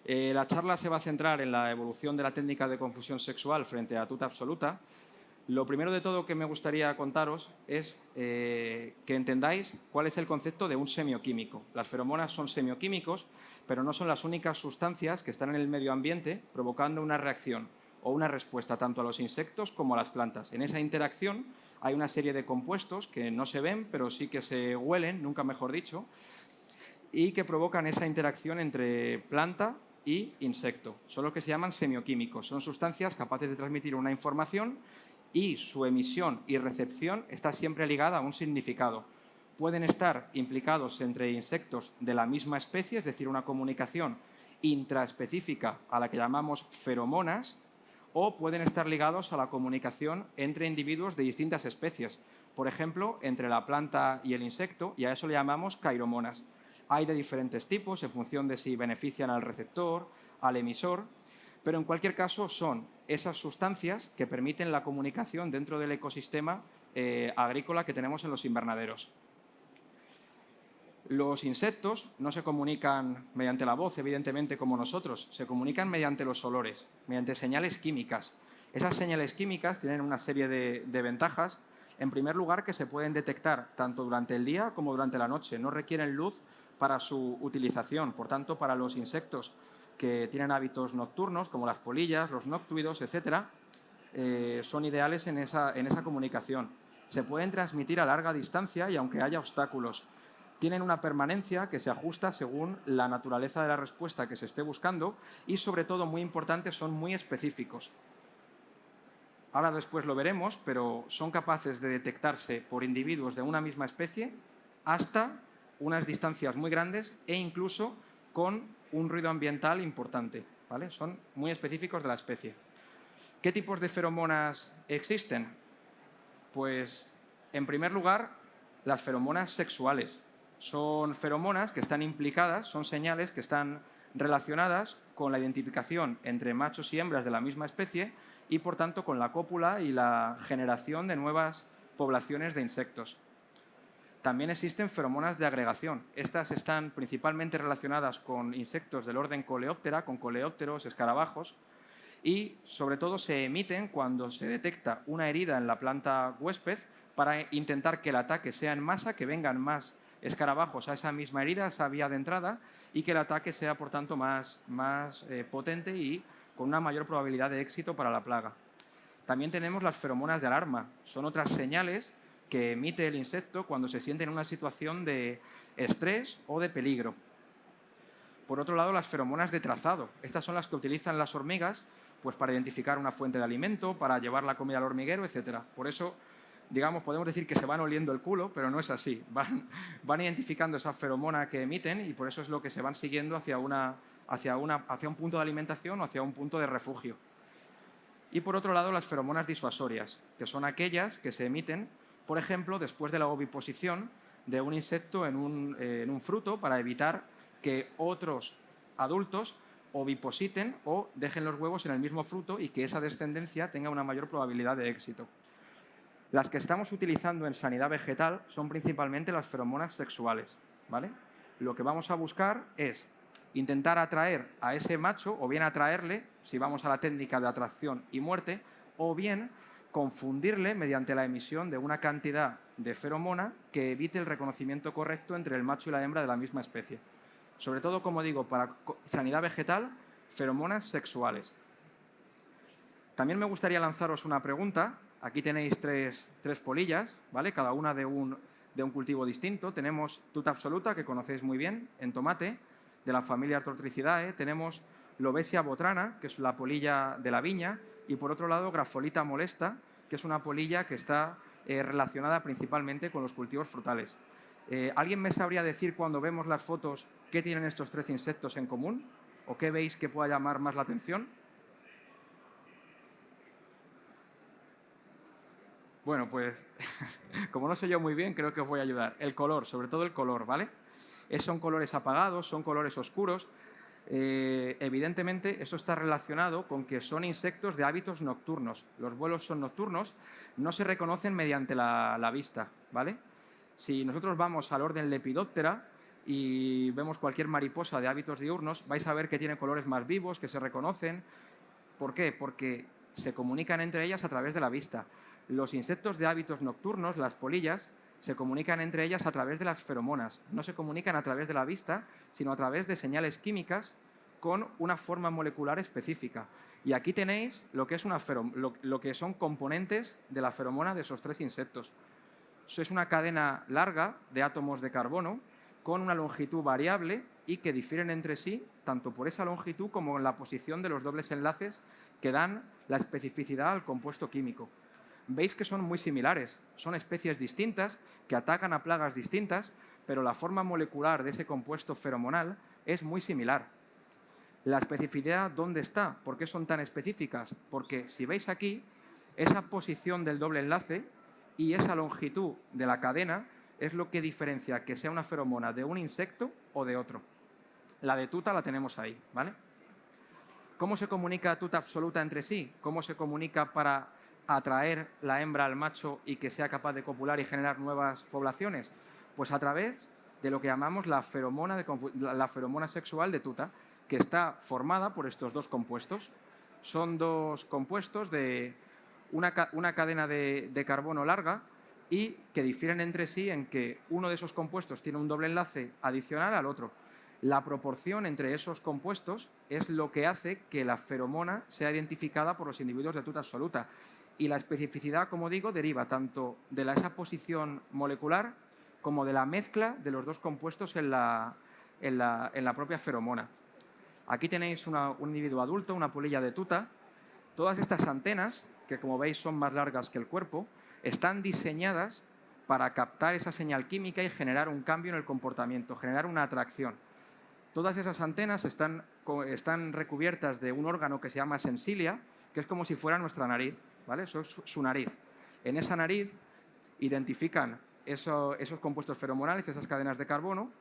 La charla se va a centrar en la evolución de la técnica de confusión sexual frente a tuta absoluta. Lo primero de todo que me gustaría contaros es que entendáis cuál es el concepto de un semioquímico. Las feromonas son semioquímicos, pero no son las únicas sustancias que están en el medio ambiente provocando una reacción o una respuesta tanto a los insectos como a las plantas. En esa interacción hay una serie de compuestos que no se ven, pero sí que se huelen, nunca mejor dicho, y que provocan esa interacción entre planta y insecto. Son lo que se llaman semioquímicos. Son sustancias capaces de transmitir una información y su emisión y recepción está siempre ligada a un significado. Pueden estar implicados entre insectos de la misma especie, es decir, una comunicación intraespecífica a la que llamamos feromonas, o pueden estar ligados a la comunicación entre individuos de distintas especies, por ejemplo, entre la planta y el insecto, y a eso le llamamos cairomonas. Hay de diferentes tipos en función de si benefician al receptor, al emisor, pero en cualquier caso son esas sustancias que permiten la comunicación dentro del ecosistema agrícola que tenemos en los invernaderos. Los insectos no se comunican mediante la voz, evidentemente, como nosotros, se comunican mediante los olores, mediante señales químicas. Esas señales químicas tienen una serie de ventajas. En primer lugar, que se pueden detectar tanto durante el día como durante la noche. No requieren luz para su utilización. Por tanto, para los insectos que tienen hábitos nocturnos, como las polillas, los noctuidos, etc., son ideales en esa comunicación. Se pueden transmitir a larga distancia y aunque haya obstáculos. Tienen una permanencia que se ajusta según la naturaleza de la respuesta que se esté buscando y, sobre todo, muy importante, son muy específicos. Ahora después lo veremos, pero son capaces de detectarse por individuos de una misma especie hasta unas distancias muy grandes e incluso con un ruido ambiental importante, ¿vale? Son muy específicos de la especie. ¿Qué tipos de feromonas existen? Pues, en primer lugar, las feromonas sexuales. Son feromonas que están implicadas, son señales que están relacionadas con la identificación entre machos y hembras de la misma especie y, por tanto, con la cópula y la generación de nuevas poblaciones de insectos. También existen feromonas de agregación. Estas están principalmente relacionadas con insectos del orden Coleóptera, con coleópteros, escarabajos, y sobre todo se emiten cuando se detecta una herida en la planta huésped para intentar que el ataque sea en masa, que vengan más escarabajos a esa misma herida, a esa vía de entrada, y que el ataque sea, por tanto, más potente y con una mayor probabilidad de éxito para la plaga. También tenemos las feromonas de alarma. Son otras señales que emite el insecto cuando se siente en una situación de estrés o de peligro. Por otro lado, las feromonas de trazado. Estas son las que utilizan las hormigas pues, para identificar una fuente de alimento, para llevar la comida al hormiguero, etc. Por eso, digamos, podemos decir que se van oliendo el culo, pero no es así. Van identificando esa feromona que emiten y por eso es lo que se van siguiendo hacia un punto de alimentación o hacia un punto de refugio. Y por otro lado, las feromonas disuasorias, que son aquellas que se emiten, por ejemplo, después de la oviposición de un insecto en un fruto para evitar que otros adultos ovipositen o dejen los huevos en el mismo fruto y que esa descendencia tenga una mayor probabilidad de éxito. Las que estamos utilizando en sanidad vegetal son principalmente las feromonas sexuales, ¿vale? Lo que vamos a buscar es intentar atraer a ese macho, o bien atraerle, si vamos a la técnica de atracción y muerte, o bien confundirle mediante la emisión de una cantidad de feromona que evite el reconocimiento correcto entre el macho y la hembra de la misma especie. Sobre todo, como digo, para sanidad vegetal, feromonas sexuales. También me gustaría lanzaros una pregunta. Aquí tenéis tres polillas, ¿vale? Cada una de un cultivo distinto. Tenemos tuta absoluta, que conocéis muy bien, en tomate, de la familia Artotricidae. Tenemos Lobesia botrana, que es la polilla de la viña, y por otro lado Grafolita molesta, que es una polilla que está relacionada principalmente con los cultivos frutales. ¿Alguien me sabría decir cuando vemos las fotos qué tienen estos tres insectos en común? ¿O qué veis que pueda llamar más la atención? Bueno, pues como no sé yo muy bien, creo que os voy a ayudar. El color, sobre todo el color, ¿vale? Son colores apagados, son colores oscuros. Evidentemente, eso está relacionado con que son insectos de hábitos nocturnos. Los vuelos son nocturnos, no se reconocen mediante la vista, ¿vale? Si nosotros vamos al orden Lepidoptera, y vemos cualquier mariposa de hábitos diurnos, vais a ver que tiene colores más vivos, que se reconocen. ¿Por qué? Porque se comunican entre ellas a través de la vista. Los insectos de hábitos nocturnos, las polillas, se comunican entre ellas a través de las feromonas. No se comunican a través de la vista, sino a través de señales químicas con una forma molecular específica. Y aquí tenéis lo que, lo que son componentes de la feromona de esos 3 insectos. Eso es una cadena larga de átomos de carbono con una longitud variable y que difieren entre sí tanto por esa longitud como en la posición de los dobles enlaces que dan la especificidad al compuesto químico. Veis que son muy similares, son especies distintas que atacan a plagas distintas, pero la forma molecular de ese compuesto feromonal es muy similar. La especificidad, ¿dónde está? ¿Por qué son tan específicas? Porque si veis aquí, esa posición del doble enlace y esa longitud de la cadena es lo que diferencia que sea una feromona de un insecto o de otro. La de tuta la tenemos ahí, ¿vale? ¿Cómo se comunica tuta absoluta entre sí? ¿Cómo se comunica para atraer la hembra al macho y que sea capaz de copular y generar nuevas poblaciones? Pues a través de lo que llamamos la feromona sexual de tuta, que está formada por estos 2 compuestos. Son 2 compuestos de una cadena de carbono larga y que difieren entre sí en que uno de esos compuestos tiene un doble enlace adicional al otro. La proporción entre esos compuestos es lo que hace que la feromona sea identificada por los individuos de tuta absoluta. Y la especificidad, como digo, deriva tanto de esa posición molecular como de la mezcla de los 2 compuestos en la propia feromona. Aquí tenéis un individuo adulto, una polilla de tuta. Todas estas antenas, que como veis son más largas que el cuerpo, están diseñadas para captar esa señal química y generar un cambio en el comportamiento, generar una atracción. Todas esas antenas están recubiertas de un órgano que se llama sensilia, que es como si fuera nuestra nariz, ¿vale? Eso es su nariz. En esa nariz identifican esos compuestos feromonales, esas cadenas de carbono,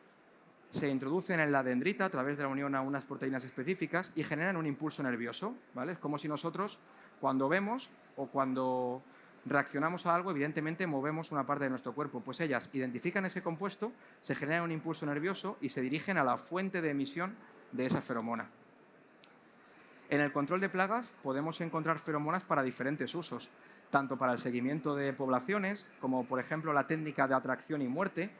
se introducen en la dendrita a través de la unión a unas proteínas específicas y generan un impulso nervioso, ¿vale? Es como si nosotros, cuando vemos o cuando reaccionamos a algo, evidentemente movemos una parte de nuestro cuerpo. Pues ellas identifican ese compuesto, se genera un impulso nervioso y se dirigen a la fuente de emisión de esa feromona. En el control de plagas podemos encontrar feromonas para diferentes usos, tanto para el seguimiento de poblaciones, como por ejemplo la técnica de atracción y muerte.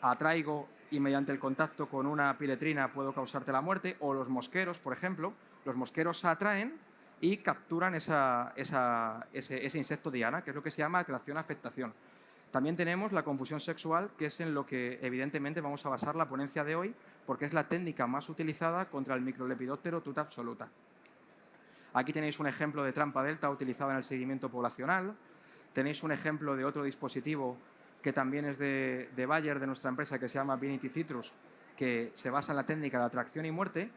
Atraigo y mediante el contacto con una piretrina puedo causarte la muerte, o los mosqueros, por ejemplo. Los mosqueros se atraen y capturan ese insecto diana, que es lo que se llama atracción-afectación. También tenemos la confusión sexual, que es en lo que evidentemente vamos a basar la ponencia de hoy, porque es la técnica más utilizada contra el microlepidóptero tuta absoluta. Aquí tenéis un ejemplo de trampa delta utilizada en el seguimiento poblacional. Tenéis un ejemplo de otro dispositivo que también es de Bayer, de nuestra empresa, que se llama Vinity Citrus, que se basa en la técnica de atracción y muerte.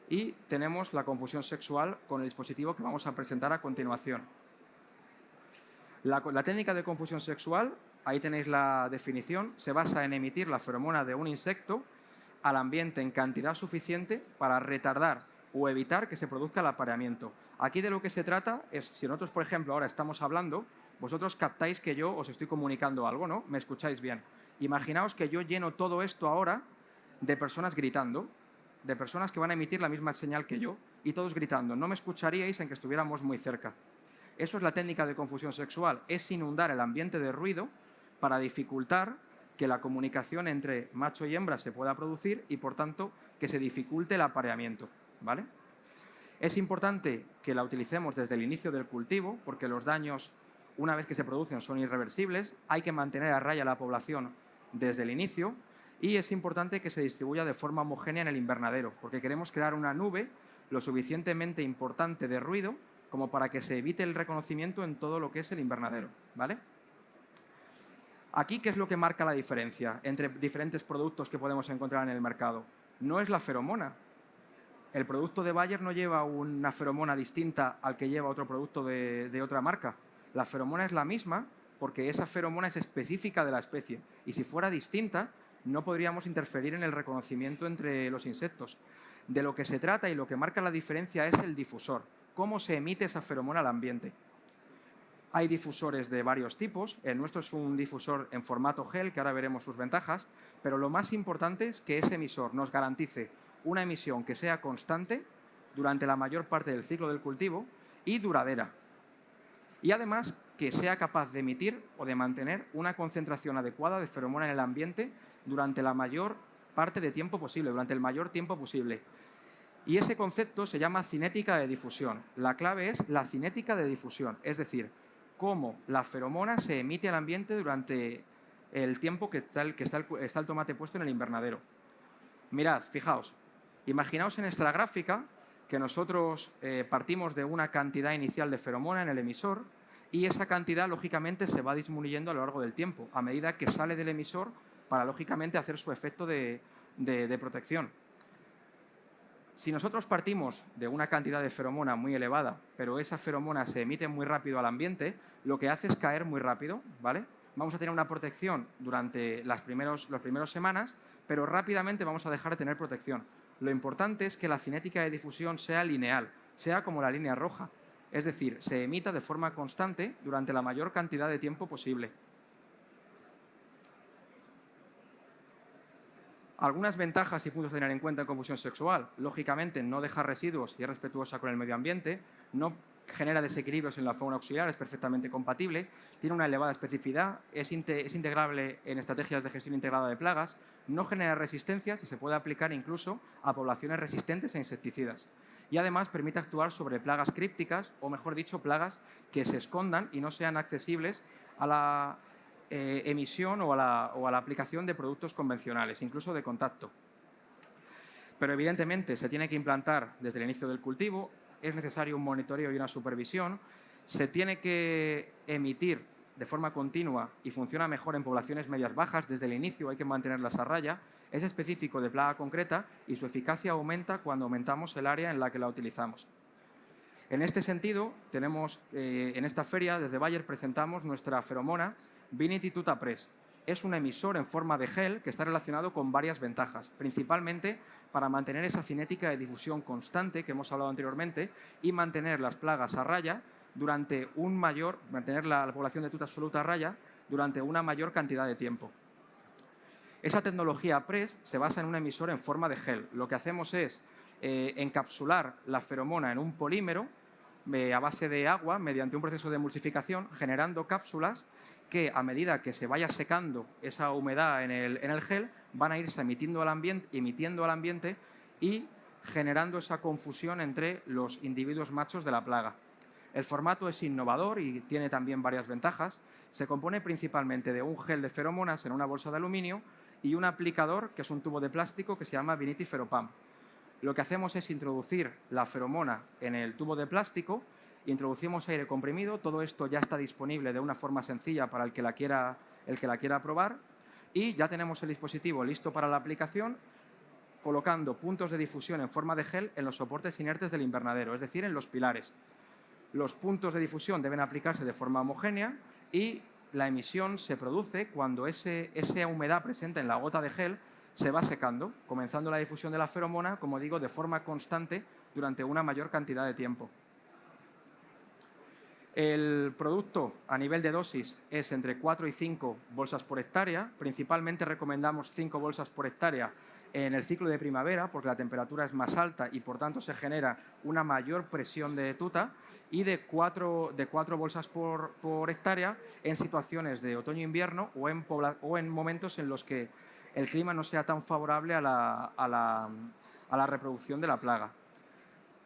Y tenemos la confusión sexual con el dispositivo que vamos a presentar a continuación. La técnica de confusión sexual, ahí tenéis la definición, se basa en emitir la feromona de un insecto al ambiente en cantidad suficiente para retardar o evitar que se produzca el apareamiento. Aquí de lo que se trata es, si nosotros, por ejemplo, ahora estamos hablando, vosotros captáis que yo os estoy comunicando algo, ¿no? Me escucháis bien. Imaginaos que yo lleno todo esto ahora de personas gritando, de personas que van a emitir la misma señal que yo, y todos gritando. No me escucharíais en que estuviéramos muy cerca. Eso es la técnica de confusión sexual, es inundar el ambiente de ruido para dificultar que la comunicación entre macho y hembra se pueda producir y, por tanto, que se dificulte el apareamiento, ¿vale? Es importante que la utilicemos desde el inicio del cultivo, porque los daños, una vez que se producen, son irreversibles. Hay que mantener a raya la población desde el inicio y es importante que se distribuya de forma homogénea en el invernadero, porque queremos crear una nube lo suficientemente importante de ruido como para que se evite el reconocimiento en todo lo que es el invernadero, ¿vale? Aquí, ¿qué es lo que marca la diferencia entre diferentes productos que podemos encontrar en el mercado? No es la feromona. El producto de Bayer no lleva una feromona distinta al que lleva otro producto de otra marca. La feromona es la misma porque esa feromona es específica de la especie y si fuera distinta no podríamos interferir en el reconocimiento entre los insectos. De lo que se trata y lo que marca la diferencia es el difusor, cómo se emite esa feromona al ambiente. Hay difusores de varios tipos. El nuestro es un difusor en formato gel, que ahora veremos sus ventajas, pero lo más importante es que ese emisor nos garantice una emisión que sea constante durante la mayor parte del ciclo del cultivo y duradera. Y además que sea capaz de emitir o de mantener una concentración adecuada de feromona en el ambiente durante la mayor parte de tiempo posible, durante el mayor tiempo posible. Y ese concepto se llama cinética de difusión. La clave es la cinética de difusión, es decir, cómo la feromona se emite al ambiente durante el tiempo que está el tomate puesto en el invernadero. Mirad, fijaos, imaginaos en esta gráfica que nosotros partimos de una cantidad inicial de feromona en el emisor y esa cantidad, lógicamente, se va disminuyendo a lo largo del tiempo, a medida que sale del emisor para, lógicamente, hacer su efecto de protección. Si nosotros partimos de una cantidad de feromona muy elevada, pero esa feromona se emite muy rápido al ambiente, lo que hace es caer muy rápido, ¿vale? Vamos a tener una protección durante las primeras semanas, pero rápidamente vamos a dejar de tener protección. Lo importante es que la cinética de difusión sea lineal, sea como la línea roja, es decir, se emita de forma constante durante la mayor cantidad de tiempo posible. Algunas ventajas y puntos a tener en cuenta en confusión sexual. Lógicamente, no deja residuos y es respetuosa con el medio ambiente, no genera desequilibrios en la fauna auxiliar, es perfectamente compatible, tiene una elevada especificidad, es integrable en estrategias de gestión integrada de plagas, no genera resistencias y se puede aplicar incluso a poblaciones resistentes a insecticidas. Y además permite actuar sobre plagas crípticas, o mejor dicho, plagas que se escondan y no sean accesibles a la emisión o a la aplicación de productos convencionales, incluso de contacto. Pero evidentemente se tiene que implantar desde el inicio del cultivo, es necesario un monitoreo y una supervisión, se tiene que emitir de forma continua y funciona mejor en poblaciones medias bajas, desde el inicio hay que mantenerlas a raya, es específico de plaga concreta y su eficacia aumenta cuando aumentamos el área en la que la utilizamos. En este sentido, tenemos en esta feria, desde Bayer, presentamos nuestra feromona Vinity Tuta Press. Es un emisor en forma de gel que está relacionado con varias ventajas, principalmente para mantener esa cinética de difusión constante que hemos hablado anteriormente y mantener las plagas a raya mantener la población de tuta absoluta a raya durante una mayor cantidad de tiempo. Esa tecnología Press se basa en un emisor en forma de gel. Lo que hacemos es encapsular la feromona en un polímero a base de agua mediante un proceso de emulsificación, generando cápsulas que a medida que se vaya secando esa humedad en el gel, van a irse emitiendo al ambiente y generando esa confusión entre los individuos machos de la plaga. El formato es innovador y tiene también varias ventajas. Se compone principalmente de un gel de feromonas en una bolsa de aluminio y un aplicador, que es un tubo de plástico que se llama Vinity Feropump. Lo que hacemos es introducir la feromona en el tubo de plástico, introducimos aire comprimido, todo esto ya está disponible de una forma sencilla para el que la quiera probar y ya tenemos el dispositivo listo para la aplicación, colocando puntos de difusión en forma de gel en los soportes inertes del invernadero, es decir, en los pilares. Los puntos de difusión deben aplicarse de forma homogénea y la emisión se produce cuando esa humedad presente en la gota de gel se va secando, comenzando la difusión de la feromona, como digo, de forma constante durante una mayor cantidad de tiempo. El producto a nivel de dosis es entre 4 y 5 bolsas por hectárea. Principalmente recomendamos 5 bolsas por hectárea en el ciclo de primavera, porque la temperatura es más alta y por tanto se genera una mayor presión de tuta, y de 4 bolsas por hectárea en situaciones de otoño-invierno o en momentos en los que el clima no sea tan favorable a la reproducción de la plaga.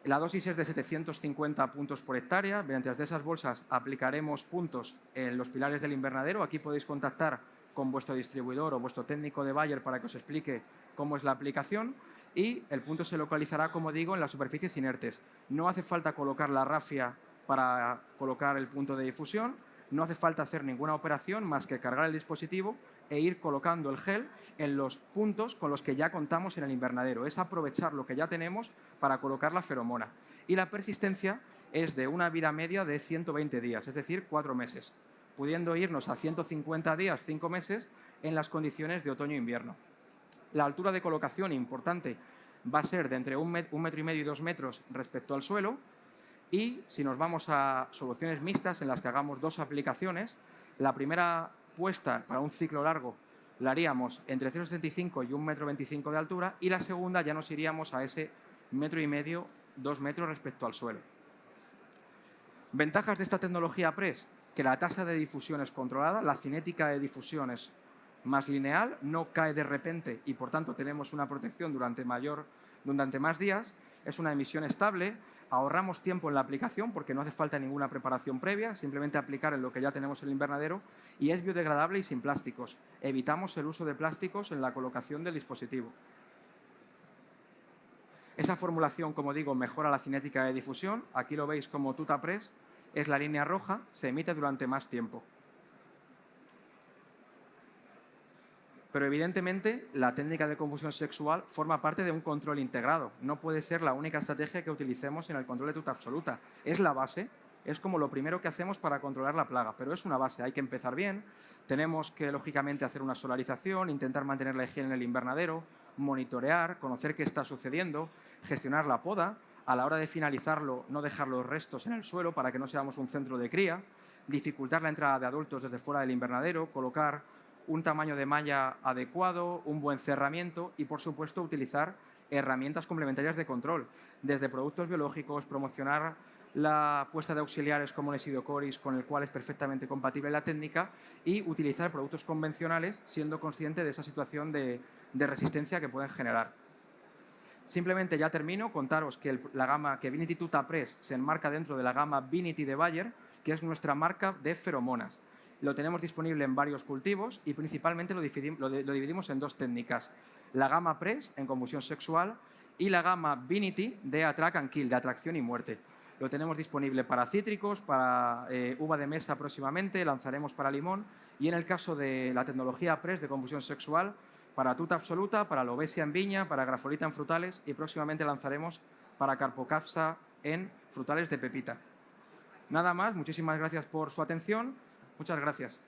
La dosis es de 750 puntos por hectárea. Mediante esas bolsas aplicaremos puntos en los pilares del invernadero. Aquí podéis contactar con vuestro distribuidor o vuestro técnico de Bayer para que os explique cómo es la aplicación. Y el punto se localizará, como digo, en las superficies inertes. No hace falta colocar la rafia para colocar el punto de difusión. No hace falta hacer ninguna operación más que cargar el dispositivo e ir colocando el gel en los puntos con los que ya contamos en el invernadero. Es aprovechar lo que ya tenemos para colocar la feromona. Y la persistencia es de una vida media de 120 días, es decir, 4 meses, pudiendo irnos a 150 días, 5 meses, en las condiciones de otoño-invierno. La altura de colocación, importante, va a ser de entre un metro y medio y 2 metros respecto al suelo. Y si nos vamos a soluciones mixtas en las que hagamos 2 aplicaciones, la primera puesta para un ciclo largo la haríamos entre 0,75 y 1,25 m de altura, y la segunda ya nos iríamos a ese 1,5 m, 2 metros respecto al suelo. Ventajas de esta tecnología PRESS: que la tasa de difusión es controlada, la cinética de difusión es más lineal, no cae de repente y por tanto tenemos una protección durante más días, es una emisión estable, ahorramos tiempo en la aplicación porque no hace falta ninguna preparación previa, simplemente aplicar en lo que ya tenemos en el invernadero, y es biodegradable y sin plásticos. Evitamos el uso de plásticos en la colocación del dispositivo. Esa formulación, como digo, mejora la cinética de difusión. Aquí lo veis como TutaPress es la línea roja, se emite durante más tiempo. Pero evidentemente la técnica de confusión sexual forma parte de un control integrado. No puede ser la única estrategia que utilicemos en el control de tuta absoluta. Es la base, es como lo primero que hacemos para controlar la plaga, pero es una base. Hay que empezar bien, tenemos que lógicamente hacer una solarización, intentar mantener la higiene en el invernadero, monitorear, conocer qué está sucediendo, gestionar la poda. A la hora de finalizarlo, no dejar los restos en el suelo para que no seamos un centro de cría, dificultar la entrada de adultos desde fuera del invernadero, colocar un tamaño de malla adecuado, un buen cerramiento y, por supuesto, utilizar herramientas complementarias de control, desde productos biológicos, promocionar la puesta de auxiliares como Nesidocoris, con el cual es perfectamente compatible la técnica, y utilizar productos convencionales siendo consciente de esa situación de resistencia que pueden generar. Simplemente ya termino, contaros que la gama que Vinity TutaPress se enmarca dentro de la gama Vinity de Bayer, que es nuestra marca de feromonas. Lo tenemos disponible en varios cultivos y principalmente lo dividimos en 2 técnicas: la gama Press en confusión sexual y la gama Vinity de Attract and Kill, de atracción y muerte. Lo tenemos disponible para cítricos, para uva de mesa próximamente, lanzaremos para limón, y en el caso de la tecnología Press de confusión sexual, para tuta absoluta, para lobesia en viña, para grafolita en frutales, y próximamente lanzaremos para carpocapsa en frutales de pepita. Nada más, muchísimas gracias por su atención. Muchas gracias.